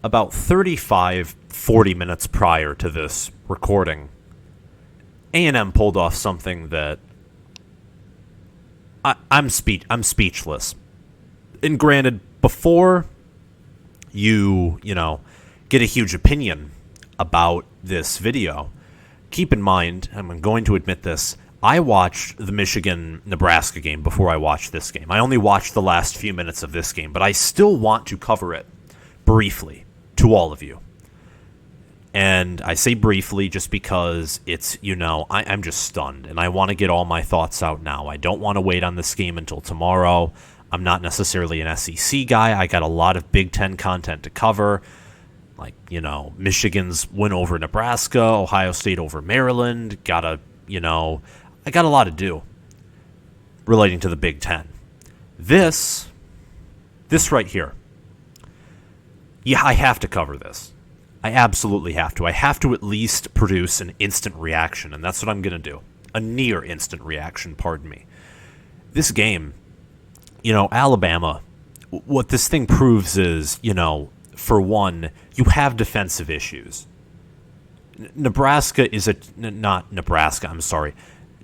about 35, 40 minutes prior to this recording, A&M pulled off something that I'm speechless. And granted, before you get a huge opinion about this video, keep in mind, I'm going to admit this, I watched the Michigan-Nebraska game before I watched this game. I only watched the last few minutes of this game, but I still want to cover it briefly to all of you. And I say briefly just because it's, I'm just stunned, and I want to get all my thoughts out now. I don't want to wait on this game until tomorrow. I'm not necessarily an SEC guy. I got a lot of Big Ten content to cover, like, Michigan's win over Nebraska, Ohio State over Maryland. I got a lot to do relating to the Big Ten. This right here. Yeah, I have to cover this. I absolutely have to. I have to at least produce an instant reaction, and that's what I'm going to do. A near instant reaction, pardon me. This game, Alabama, what this thing proves is, for one, you have defensive issues.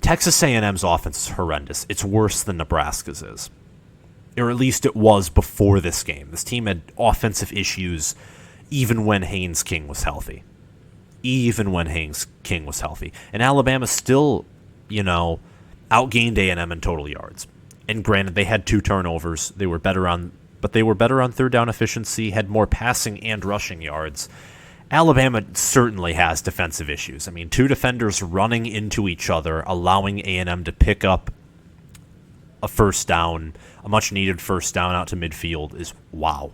Texas A&M's offense is horrendous. It's worse than Nebraska's is. Or at least it was before this game. This team had offensive issues even when Haynes King was healthy. And Alabama still, outgained A&M in total yards. And granted, they had 2 turnovers. They were better on third down efficiency, had more passing and rushing yards. Alabama certainly has defensive issues. 2 defenders running into each other, allowing A&M to pick up a first down, a much-needed first down out to midfield is wow.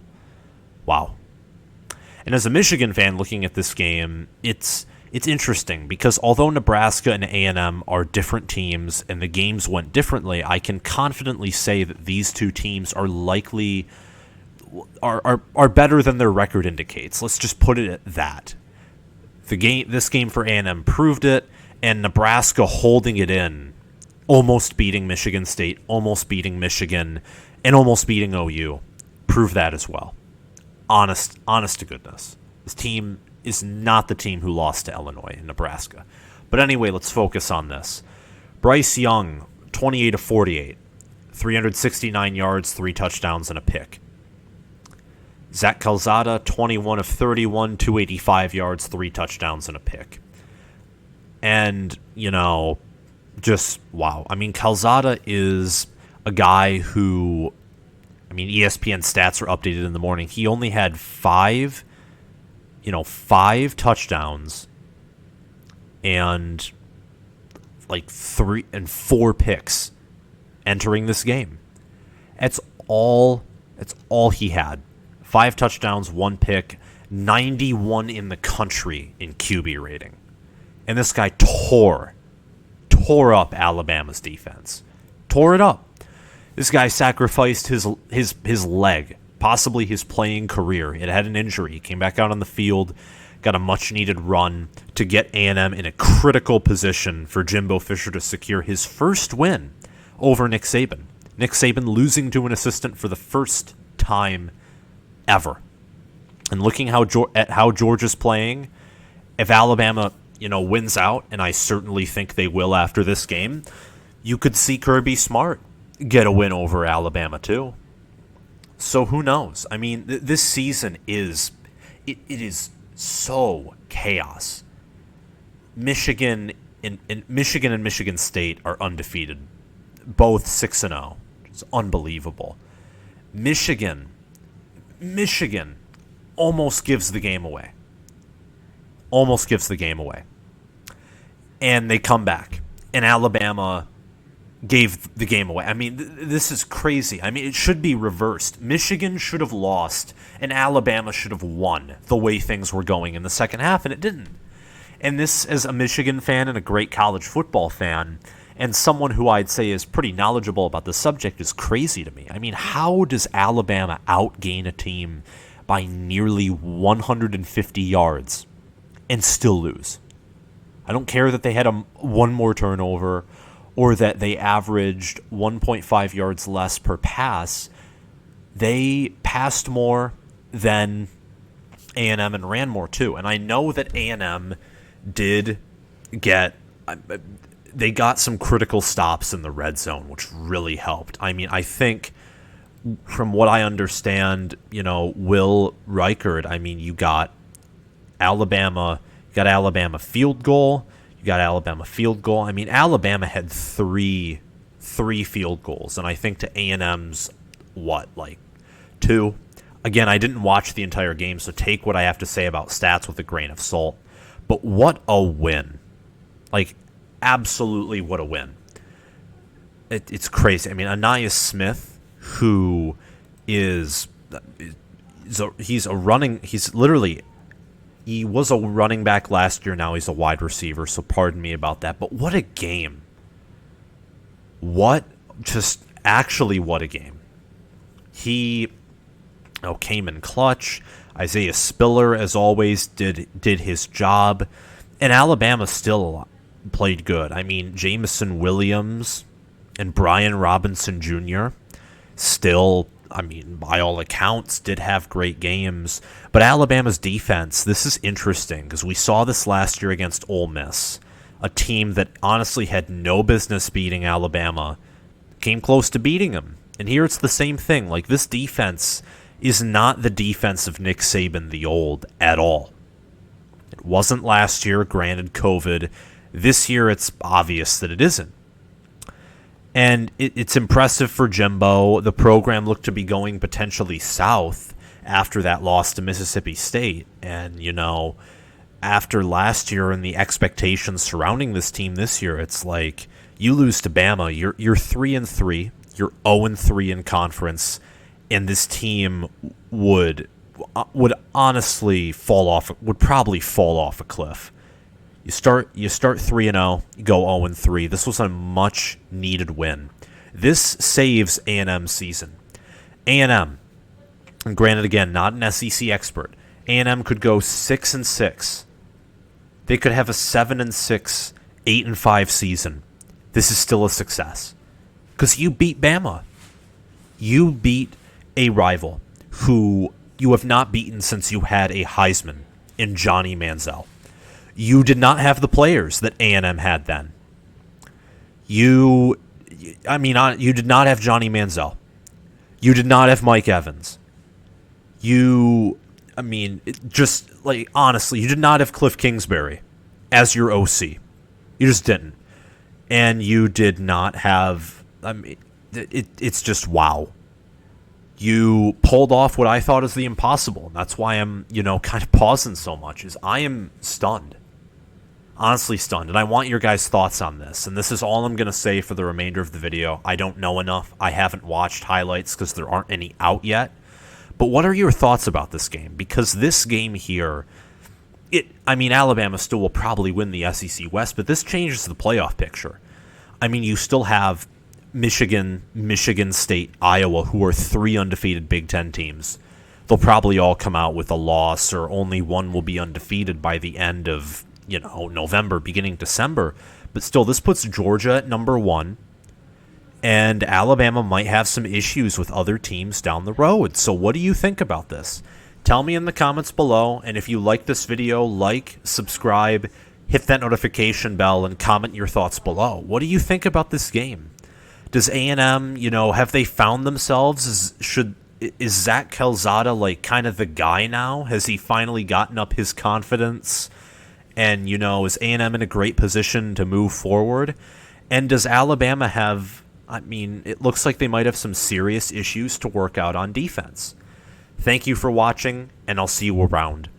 And as a Michigan fan looking at this game, it's interesting because although Nebraska and A&M are different teams and the games went differently, I can confidently say that these 2 teams are likely are better than their record indicates. Let's just put it at that. This game for A&M proved it, and Nebraska holding it in, almost beating Michigan State, almost beating Michigan, and almost beating OU, proved that as well. Honest to goodness. This team is not the team who lost to Illinois and Nebraska. But anyway, let's focus on this. Bryce Young, 28 of 48, 369 yards, 3 touchdowns, and a pick. Zach Calzada, 21 of 31, 285 yards, 3 touchdowns, and a pick. And, just wow. Calzada is a guy who, ESPN stats are updated in the morning. He only had 5 touchdowns and 3 and 4 picks entering this game. That's all he had. 5 touchdowns, 1 pick, 91 in the country in QB rating. And this guy tore up Alabama's defense. Tore it up. This guy sacrificed his leg, possibly his playing career. It had an injury. He came back out on the field, got a much-needed run to get A&M in a critical position for Jimbo Fisher to secure his first win over Nick Saban. Nick Saban losing to an assistant for the first time ever. And looking at how Georgia's playing, if Alabama, wins out, and I certainly think they will after this game, you could see Kirby Smart get a win over Alabama too. So who knows? This season is so chaos. Michigan and Michigan State are undefeated, both 6-0. It's unbelievable. Michigan almost gives the game away. And they come back. And Alabama gave the game away. This is crazy. It should be reversed. Michigan should have lost, and Alabama should have won the way things were going in the second half, and it didn't. And this, as a Michigan fan and a great college football fan, and someone who I'd say is pretty knowledgeable about the subject, is crazy to me. How does Alabama outgain a team by nearly 150 yards and still lose? I don't care that they had one more turnover or that they averaged 1.5 yards less per pass. They passed more than A&M and ran more too. And I know that A&M did get they got some critical stops in the red zone, which really helped. I mean, I think from what I understand, Will Reichard, I mean, you got Alabama field goal. You got Alabama field goal. I mean, Alabama had three field goals, and I think to A&M's two. Again, I didn't watch the entire game, so take what I have to say about stats with a grain of salt. But what a win. Absolutely what a win. It's crazy. I mean, Ainias Smith, who he was a running back last year, now he's a wide receiver, so pardon me about that. But what a game. What a game. He came in clutch. Isaiah Spiller, as always, did his job. And Alabama still played good. I mean, Jameson Williams and Brian Robinson Jr. still, by all accounts, did have great games. But Alabama's defense, this is interesting because we saw this last year against Ole Miss, a team that honestly had no business beating Alabama, came close to beating them. And here it's the same thing. This defense is not the defense of Nick Saban the old at all. It wasn't last year, granted COVID. This year it's obvious that it isn't. And it's impressive for Jimbo. The program looked to be going potentially south after that loss to Mississippi State. And, after last year and the expectations surrounding this team this year, it's like you lose to Bama, you're 3-3, you're 0-3 in conference, and this team would honestly probably fall off a cliff. You start 3-0, you go 0-3. This was a much needed win. This saves A&M's season. A&M, and granted again, not an SEC expert, A&M could go 6-6. They could have a 7-6, 8-5 season. This is still a success because you beat Bama. You beat a rival who you have not beaten since you had a Heisman in Johnny Manziel. You did not have the players that A&M had then. You did not have Johnny Manziel. You did not have Mike Evans. Honestly, you did not have Cliff Kingsbury as your OC. You just didn't. And you did not have, it's just wow. You pulled off what I thought is the impossible. And that's why I'm, kind of pausing so much, is I am stunned. Honestly stunned. And I want your guys' thoughts on this. And this is all I'm going to say for the remainder of the video. I don't know enough. I haven't watched highlights because there aren't any out yet. But what are your thoughts about this game? Because this game here, Alabama still will probably win the SEC West, but this changes the playoff picture. You still have Michigan, Michigan State, Iowa, who are 3 undefeated Big Ten teams. They'll probably all come out with a loss, or only one will be undefeated by the end of, November, beginning December. But still, this puts Georgia at number 1. And Alabama might have some issues with other teams down the road. So what do you think about this? Tell me in the comments below. And if you like this video, subscribe, hit that notification bell, and comment your thoughts below. What do you think about this game? Does A&M, have they found themselves? Is Zach Calzada kind of the guy now? Has he finally gotten up his confidence? And, is A&M in a great position to move forward? And does Alabama have... it looks like they might have some serious issues to work out on defense. Thank you for watching, and I'll see you around.